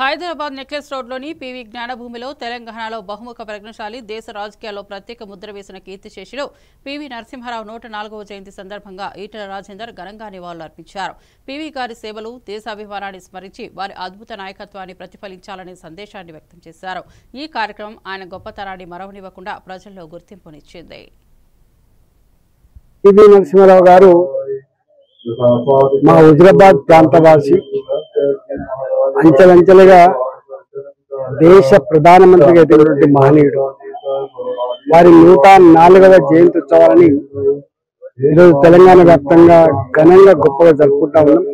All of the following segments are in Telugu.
హైదరాబాద్ నెక్లెస్ రోడ్లోని పీవీ జ్ఞానభూమిలో తెలంగాణలో బహుముఖ ప్రజ్ఞశాలి దేశ రాజకీయాల్లో ప్రత్యేక ముద్ర వేసిన కీర్తిశేషులు పీవీ నరసింహారావు 104వ జయంతి సందర్భంగా ఈటెల రాజేందర్ ఘనంగా నివాళులర్పించారు. పీవీ గారి సేవలు దేశాభిమానాన్ని స్మరించి వారి అద్భుత నాయకత్వాన్ని ప్రతిఫలించాలనే సందేశాన్ని వ్యక్తం చేశారు. ఈ కార్యక్రమం ఆయన గొప్పతనాన్ని మరవనివ్వకుండా ప్రజల్లో గుర్తింపునిచ్చింది. పీవీ నరసింహారావు గారు మా హుజరాబాద్ ప్రాంతవాసి, అంచెలంచెలుగా దేశ ప్రధానమంత్రిగా ఎదిగినటువంటి మహనీయుడు. వారి 104వ జయంతి ఉత్సవాలని ఈరోజు తెలంగాణ వ్యాప్తంగా ఘనంగా గొప్పగా జరుపుకుంటా ఉన్నాం.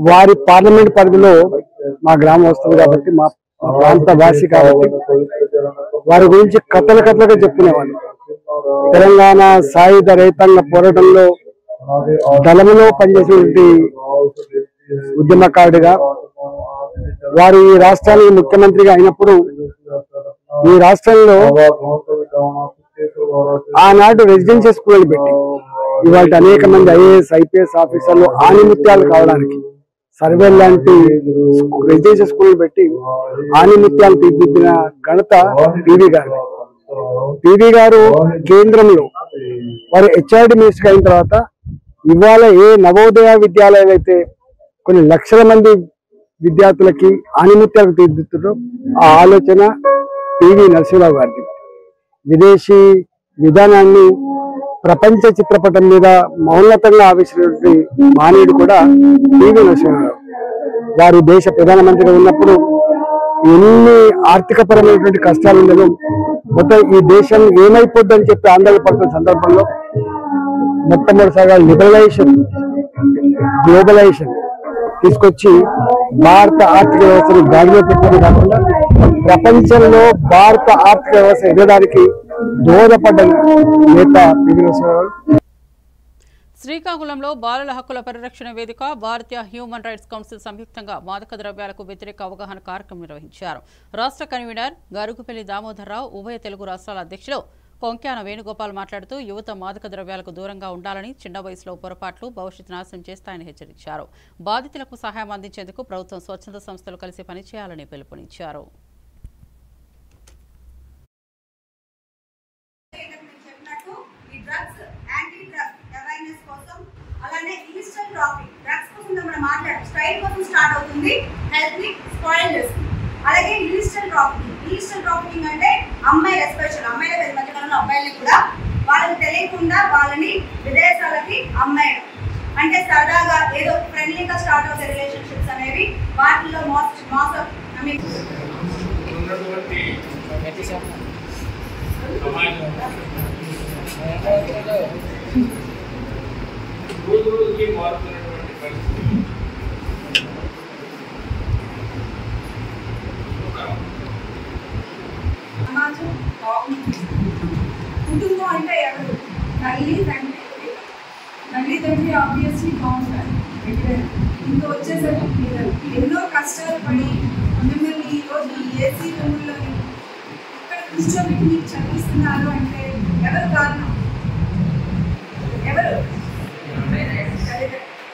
వారి పార్లమెంట్ పరిధిలో మా గ్రామం వస్తుంది కాబట్టి, మా ప్రాంత వాసి కాబట్టి వారి గురించి కథలుగా చెప్పుకునేవాళ్ళు. తెలంగాణ సాయుధ రైతాంగ పోరాటంలో దళములో పనిచేసినటువంటి ఉద్యమకారుడిగా, వారు ఈ రాష్ట్రానికి ముఖ్యమంత్రిగా అయినప్పుడు ఈ రాష్ట్రంలో ఆనాడు రెసిడెన్షియల్ స్కూల్ పెట్టి ఇవాళ అనేక మంది ఐఏఎస్ ఐపీఎస్ ఆఫీసర్లు ఆనిముత్యాలు కావడానికి సర్వే లాంటి రెసిడెన్షియల్ స్కూల్ పెట్టి ఆనిముత్యాలు తీర్చిదిద్దిన ఘనత పీవీ గారు. పీవీ గారు కేంద్రంలో వారు హెచ్ఆర్డి మినిస్టర్ అయిన తర్వాత ఇవాళ ఏ నవోదయ విద్యాలయాలు అయితే కొన్ని లక్షల మంది విద్యార్థులకి ఆనిముత్యాలకు తీర్చిదిద్దుతారో ఆ ఆలోచన పీవీ నరసింహారావు గారిది. విదేశీ విధానాన్ని ప్రపంచ చిత్రపటం మీద మౌన్నతంగా ఆవిష్కరించినటువంటి మానవుడు కూడా పీవీ నరసింహారావు. వారు దేశ ప్రధానమంత్రిగా ఉన్నప్పుడు ఎన్ని ఆర్థికపరమైనటువంటి కష్టాలు ఉండదు, మొత్తం ఈ దేశం ఏమైపోద్దని చెప్పి ఆందోళన పడుతున్న సందర్భంలో మొట్టమొదటిసారిగా లిబరలైజేషన్, గ్లోబలైజేషన్ తీసుకొచ్చి భారత ఆర్థిక వ్యవస్థను గాడిలో పెట్టడం కాకుండా ప్రపంచంలో భారత ఆర్థిక వ్యవస్థ ఎదగడానికి దోహదపడ్డ నేత పీవీ నరసింహారావు. శ్రీకాకుళంలో బాలల హక్కుల పరిరక్షణ వేదిక, భారతీయ హ్యూమన్ రైట్స్ కౌన్సిల్ సంయుక్తంగా మాదక ద్రవ్యాలకు వ్యతిరేక అవగాహన కార్యక్రమం నిర్వహించారు. రాష్ట్ర కన్వీనర్ గరుగుపల్లి దామోదర్రావు, ఉభయ తెలుగు రాష్ట్రాల అధ్యక్షులు కొంక్యాన వేణుగోపాల్ మాట్లాడుతూ యువత మాదక ద్రవ్యాలకు దూరంగా ఉండాలని, చిన్న వయసులో పొరపాట్లు భవిష్యత్తు నాశనం చేస్తాయని హెచ్చరించారు. బాధితులకు సహాయం అందించేందుకు ప్రభుత్వం స్వచ్ఛంద సంస్థలు కలిసి పనిచేయాలని పిలుపునిచ్చారు. అలాగే ఇల్లిసిటల్ ట్రాఫికింగ్ అంటే అమ్మాయిలు, ఎస్పెషల్ అమ్మాయిల మధ్యకాలంలో అబ్బాయిల్ని కూడా వాళ్ళకి తెలియకుండా వాళ్ళని విదేశాలకి అమ్మాయిలు అంటే సరదాగా ఏదో ఫ్రెండ్లీగా స్టార్ట్ అవుతాయి రిలేషన్షిప్స్ అనేవి. వాటిల్లో సమాజం బాగుంటుంది. కుటుంబం అంటే ఎవరు? తల్లి తండ్రి ఆబ్వియస్లీ బాగుంటారు. ఇంకా వచ్చేసరికి పిల్లలు ఎన్నో కష్టాలు పడి మిమ్మల్ని ఈరోజు ఏసీ రూముల్లో ఇక్కడ కూర్చోబెట్టి మీకు చదివిస్తున్నారు అంటే ఎవరు కారణం? ఎవరు?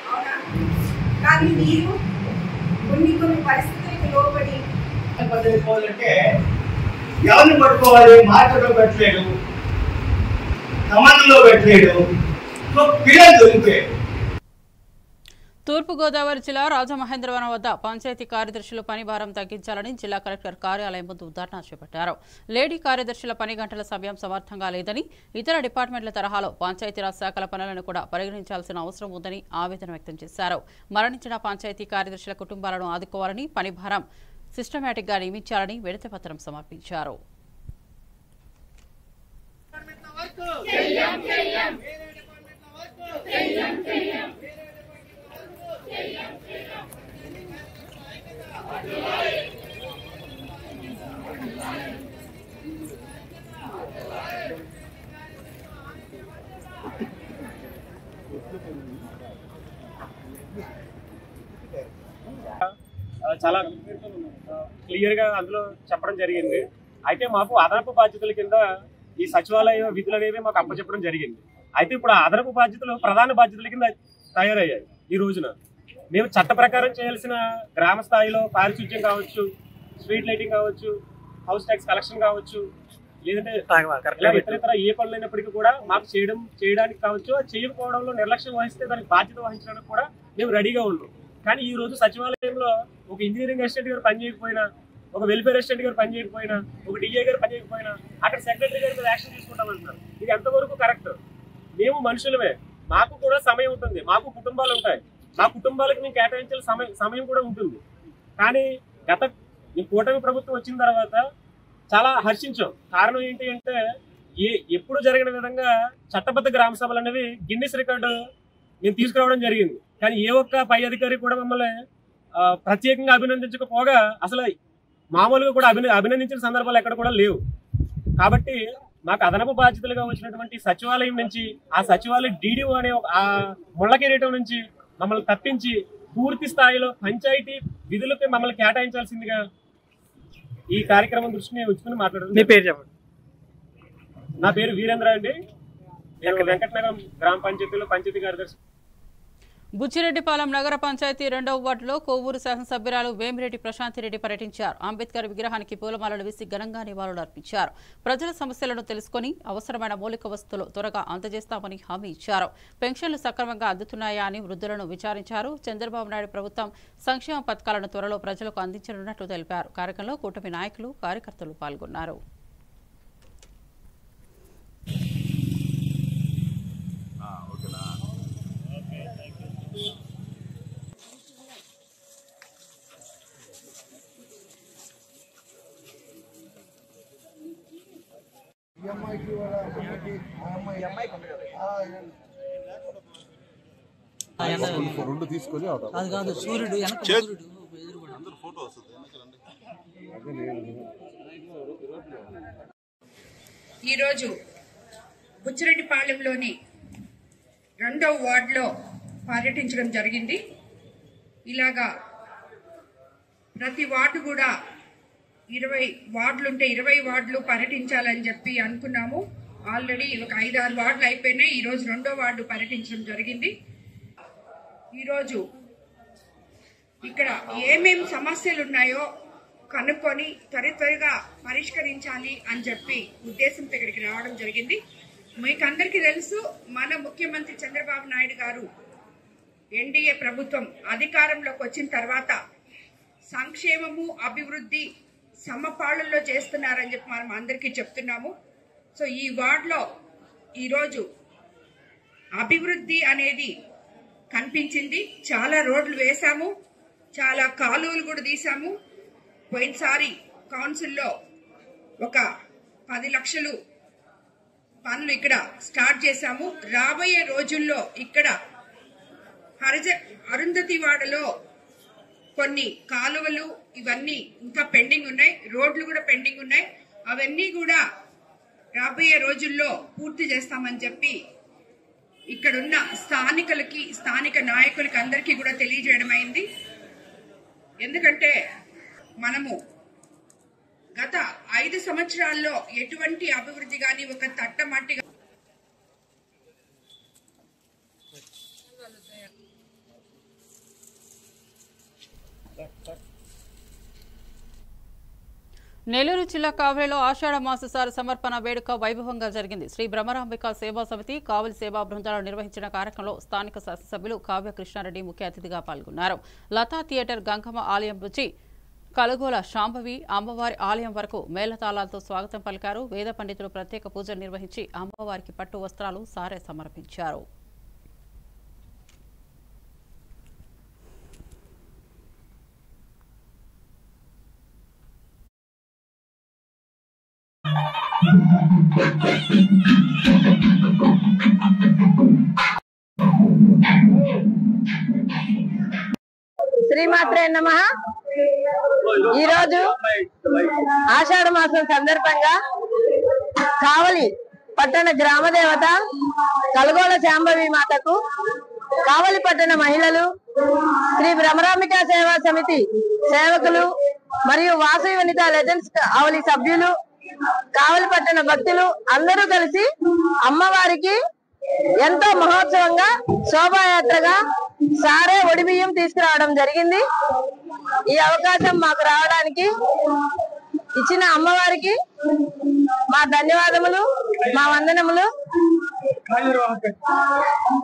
అవునా? కానీ మీరు కొన్ని పరిస్థితులకు లోబడి ఎవరిని పట్టుకోవాలి, మార్కెట్లో పెట్టలేడు, కమాండ్లో పెట్టలేడు, పిల్లలు దొరికిపోయాడు. తూర్పుగోదావరి జిల్లా రాజమహేంద్రవరం వద్ద పంచాయతీ కార్యదర్శుల పని భారం తగ్గించాలని జిల్లా కలెక్టర్ కార్యాలయం ముందు ధర్నా చేపట్టారు. లేడీ కార్యదర్శుల పని గంటల సమయం సమర్థంగా లేదని, ఇతర డిపార్ట్మెంట్ల తరహాలో పంచాయతీరాజ్ శాఖల పనులను కూడా పరిగణించాల్సిన అవసరం ఉందని ఆవేదన వ్యక్తం చేశారు. మరణించిన పంచాయతీ కార్యదర్శుల కుటుంబాలను ఆదుకోవాలని, పని భారం సిస్టమేటిక్ గా నియమించాలని వినతిపత్రం సమర్పించారు. చాలా క్లియర్ గా అందులో చెప్పడం జరిగింది. అయితే మాకు అదనపు బాధ్యతల కింద ఈ సచివాలయ విధులు అనేవి మాకు అప్పచెప్పడం జరిగింది. అయితే ఇప్పుడు అదనపు బాధ్యతలు ప్రధాన బాధ్యతల కింద తయారయ్యాయి. ఈ రోజున మేము చట్ట ప్రకారం చేయాల్సిన గ్రామ స్థాయిలో పారిశుద్ధ్యం కావచ్చు, స్ట్రీట్ లైటింగ్ కావచ్చు, హౌస్ ట్యాక్స్ కలెక్షన్ కావచ్చు, లేదంటే ఇతర ఏ పనులు అయినప్పటికీ కూడా మాకు చేయడానికి కావచ్చు, చేయకపోవడంలో నిర్లక్ష్యం వహిస్తే దానికి బాధ్యత వహించడానికి కూడా మేము రెడీగా ఉన్నాం. కానీ ఈ రోజు సచివాలయంలో ఒక ఇంజనీరింగ్ అసిస్టెంట్ గారు పనిచేయకపోయినా, ఒక వెల్ఫేర్ అసిస్టెంట్ గారు పనిచేయకపోయినా, ఒక డిఏ గారు పనిచేయకపోయినా అక్కడ సెక్రటరీ గారి మీద యాక్షన్ తీసుకుంటామంటున్నారు. ఇది ఎంతవరకు కరెక్ట్? మేము మనుషులమే, మాకు కూడా సమయం ఉంటుంది, మాకు కుటుంబాలు ఉంటాయి, మా కుటుంబాలకు మేము కేటాయించాల్సిన సమయం కూడా ఉంటుంది. కానీ ఈ కూటమి ప్రభుత్వం వచ్చిన తర్వాత చాలా హర్షించాం. కారణం ఏంటి అంటే ఎప్పుడు జరిగిన విధంగా చట్టబద్ధ గ్రామ సభలు అనేవి గిన్నిస్ రికార్డు మేము తీసుకురావడం జరిగింది. కానీ ఏ ఒక్క పై అధికారి కూడా మమ్మల్ని ప్రత్యేకంగా అభినందించకపోగా అసలు మామూలుగా కూడా అభినందించిన సందర్భాలు ఎక్కడ కూడా లేవు. కాబట్టి మాకు అదనపు బాధ్యతలుగా వచ్చినటువంటి సచివాలయం నుంచి, ఆ సచివాలయం DDO అనే ఆ ముళ్ళ కిరీటం నుంచి మమ్మల్ని తప్పించి పూర్తి స్థాయిలో పంచాయతీ విధులపై మమ్మల్ని కేటాయించాల్సిందిగా ఈ కార్యక్రమం దృష్టిని ఉంచుకుని మాట్లాడుతున్నాను. మీ పేరు చెప్పండి. నా పేరు వీరేంద్ర అండి. నేను వెంకటనగరం గ్రామ పంచాయతీలో పంచాయతీ కార్యదర్శి. బుచ్చిరెడ్డిపాలెం నగర పంచాయతీ 2వ వార్డులో కొవ్వూరు శాసనసభ్యురాలు వేమిరెడ్డి ప్రశాంతిరెడ్డి పర్యటించారు. అంబేద్కర్ విగ్రహానికి పూలమాలలు వేసి ఘనంగా నివాళులు అర్పించారు. ప్రజల సమస్యలను తెలుసుకుని అవసరమైన మౌలిక వస్తువులు త్వరగా అందజేస్తామని హామీ ఇచ్చారు. పెన్షన్లు సక్రమంగా అందుతున్నాయా అని వృద్ధులను విచారించారు. చంద్రబాబు నాయుడు ప్రభుత్వం సంక్షేమ పథకాలను త్వరలో ప్రజలకు అందించనున్నట్లు తెలిపారు. కార్యక్రమంలో కూటమి నాయకులు, కార్యకర్తలు పాల్గొన్నారు. రెండు తీసుకొని అది కాదు సూర్యుడు ఫోటో వస్తుంది. ఈరోజు బుచ్చిరెడ్డిపాలెంలోని 2వ వార్డులో పర్యటించడం జరిగింది. ఇలాగా ప్రతి వార్డు కూడా 20 వార్డులుంటే 20 వార్డులు పర్యటించాలని చెప్పి అనుకున్నాము. ఆల్రెడీ ఒక 5-6 వార్డులు అయిపోయినాయి. ఈరోజు 2వ వార్డు పర్యటించడం జరిగింది. ఈరోజు ఇక్కడ ఏమేమి సమస్యలు ఉన్నాయో కనుక్కొని త్వరగా పరిష్కరించాలి అని చెప్పి ఉద్దేశంతో ఇక్కడికి రావడం జరిగింది. మీకు అందరికీ తెలుసు, మన ముఖ్యమంత్రి చంద్రబాబు నాయుడు గారు ఎన్డీఏ ప్రభుత్వం అధికారంలోకి వచ్చిన తర్వాత సంక్షేమము, అభివృద్ధి సమపాళ్లలో చేస్తున్నారని చెప్పి మనం అందరికీ చెప్తున్నాము. సో ఈ వార్డులో ఈరోజు అభివృద్ధి అనేది కనిపించింది. చాలా రోడ్లు వేశాము, చాలా కాలువలు కూడా తీసాము. పోయినసారి కౌన్సిల్లో ఒక 10 లక్షలు పనులు ఇక్కడ స్టార్ట్ చేశాము. రాబోయే రోజుల్లో ఇక్కడ అరుంధతి వాడలో కొన్ని కాలువలు ఇవన్నీ ఇంకా పెండింగ్ ఉన్నాయి, రోడ్లు కూడా పెండింగ్ ఉన్నాయి. అవన్నీ కూడా రాబోయే రోజుల్లో పూర్తి చేస్తామని చెప్పి ఇక్కడున్న స్థానిక నాయకులకి అందరికీ కూడా తెలియజేయడం అయింది. ఎందుకంటే మనము గత 5 సంవత్సరాల్లో ఎటువంటి అభివృద్ధి గాని ఒక తట్టమట్టిగా నెల్లూరు జిల్లా కావలిలో ఆషాఢ మాససార సమర్పణ వేడుక వైభవంగా జరిగింది. శ్రీ బ్రహ్మరాంబిక సేవా సమితి, కావలి సేవా బృందాలు నిర్వహించిన కార్యక్రమంలో స్థానిక శాసనసభ్యులు కావ్య కృష్ణారెడ్డి ముఖ్య అతిథిగా పాల్గొన్నారు. లతా థియేటర్, గంగమ్మ ఆలయం నుంచి కలగోల శాంభవి అమ్మవారి ఆలయం వరకు మేళతాళాలతో స్వాగతం పలికారు. వేద పండితులు ప్రత్యేక పూజలు నిర్వహించి అమ్మవారికి పట్టు వస్త్రాలు, సారె సమర్పించారు. శ్రీమాత్రే నమః. ఈరోజు ఆషాఢ మాసం సందర్భంగా కావలి పట్టణ గ్రామ దేవత కలగోల శాంభవి మాతకు కావలి పట్టణ మహిళలు, శ్రీ బ్రహ్మరాంబిక సేవా సమితి సేవకులు మరియు వాసవి వనిత లెజెండ్స్ కావలి సభ్యులు, కావలి పట్టణ భక్తులు అందరూ కలిసి అమ్మవారికి ఎంతో మహోత్సవంగా శోభాయాత్రగా సారే ఒడి బియ్యం తీసుకురావడం జరిగింది. ఈ అవకాశం మాకు రావడానికి ఇచ్చిన అమ్మవారికి మా ధన్యవాదములు, మా వందనములు.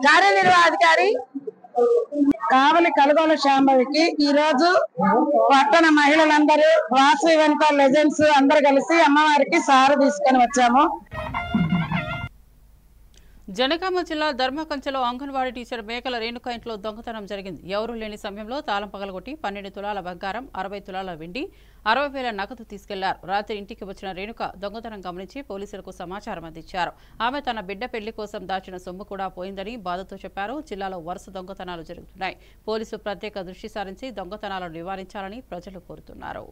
కార్యనిర్వాహాధికారి కావలి కలగోల శాంభవికి ఈ రోజు పట్టణ మహిళలందరూ వాసవి వనిత లెజెండ్స్ అందరు కలిసి అమ్మవారికి సారు తీసుకొని వచ్చాము. జనగామ జిల్లా ధర్మకంచలో అంగన్వాడీ టీచర్ మేకల రేణుక ఇంట్లో దొంగతనం జరిగింది. ఎవరూ లేని సమయంలో తాళం పగలగొట్టి 12 తులాల బంగారం, 60 తులాల వెండి, 60,000 నగదు తీసుకెళ్లారు. రాత్రి ఇంటికి వచ్చిన రేణుక దొంగతనం గమనించి పోలీసులకు సమాచారం అందించారు. ఆమె తన బిడ్డ పెళ్లి కోసం దాచిన సొమ్ము కూడా పోయిందని బాధతో చెప్పారు. జిల్లాలో వరుస దొంగతనాలు జరుగుతున్నాయి. పోలీసులు ప్రత్యేక దృష్టి సారించి దొంగతనాలను నివారించాలని ప్రజలు కోరుతున్నారు.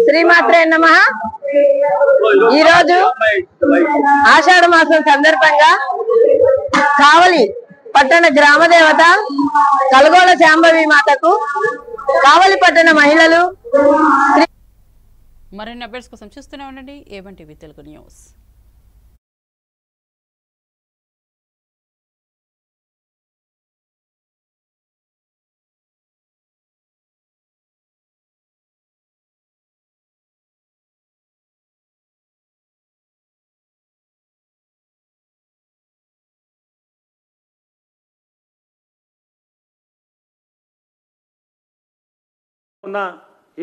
శ్రీమాత్రే నమః. ఈ రోజు ఆషాఢ మాసం సందర్భంగా కావలి పట్టణ గ్రామ దేవత కలగోల శాంభవి మాతకు కావలి పట్టణ మహిళలు మరిన్ని అప్డేట్స్ కోసం చూస్తూనే ఉండండి A1 TV తెలుగు న్యూస్. ఉన్నా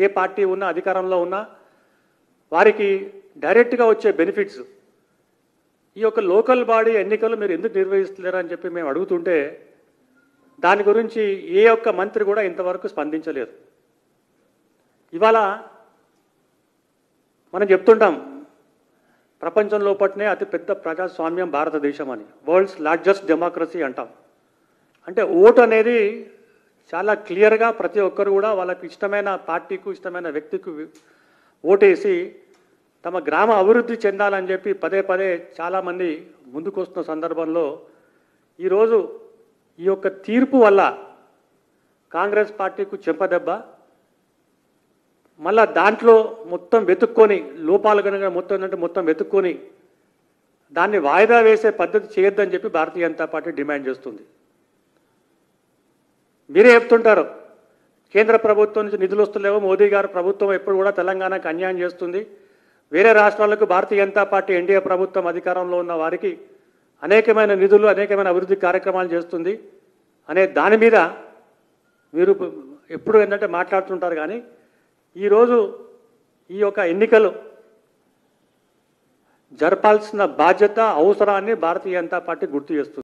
ఏ పార్టీ ఉన్నా అధికారంలో ఉన్నా వారికి డైరెక్ట్గా వచ్చే బెనిఫిట్స్ ఈ యొక్క లోకల్ బాడీ ఎన్నికలు మీరు ఎందుకు నిర్వహిస్తలేరు అని చెప్పి మేము అడుగుతుంటే దాని గురించి ఏ ఒక్క మంత్రి కూడా ఇంతవరకు స్పందించలేదు. ఇవాళ మనం చెప్తుంటాం ప్రపంచంలో పట్నే అతిపెద్ద ప్రజాస్వామ్యం భారతదేశం అని, వరల్డ్స్ లార్జెస్ట్ డెమోక్రసీ అంటాం. అంటే ఓటు అనేది చాలా క్లియర్గా ప్రతి ఒక్కరు కూడా వాళ్ళకి ఇష్టమైన పార్టీకు ఇష్టమైన వ్యక్తికి ఓటేసి తమ గ్రామ అభివృద్ధి చెందాలని చెప్పి పదే పదే చాలామంది ముందుకు వస్తున్న సందర్భంలో ఈరోజు ఈ యొక్క తీర్పు వల్ల కాంగ్రెస్ పార్టీకు చెంపదెబ్బ, మళ్ళా దాంట్లో మొత్తం వెతుక్కొని లోపాలు కనుక మొత్తం వెతుక్కొని దాన్ని వాయిదా వేసే పద్ధతి చేయొద్దని చెప్పి భారతీయ జనతా పార్టీ డిమాండ్ చేస్తుంది. మీరే చెప్తుంటారు కేంద్ర ప్రభుత్వం నుంచి నిధులు వస్తలేవో, మోదీ గారు ప్రభుత్వం ఎప్పుడు కూడా తెలంగాణకు అన్యాయం చేస్తుంది, వేరే రాష్ట్రాలకు భారతీయ జనతా పార్టీ ఎన్డీఏ ప్రభుత్వం అధికారంలో ఉన్న వారికి అనేకమైన నిధులు అనేకమైన అభివృద్ధి కార్యక్రమాలు చేస్తుంది అనే దాని మీద మీరు ఎప్పుడు ఏంటంటే మాట్లాడుతుంటారు. కానీ ఈరోజు ఈ యొక్క ఎన్నికలు జరపాల్సిన బాధ్యత అవసరాన్ని భారతీయ జనతా పార్టీ గుర్తు చేస్తుంది.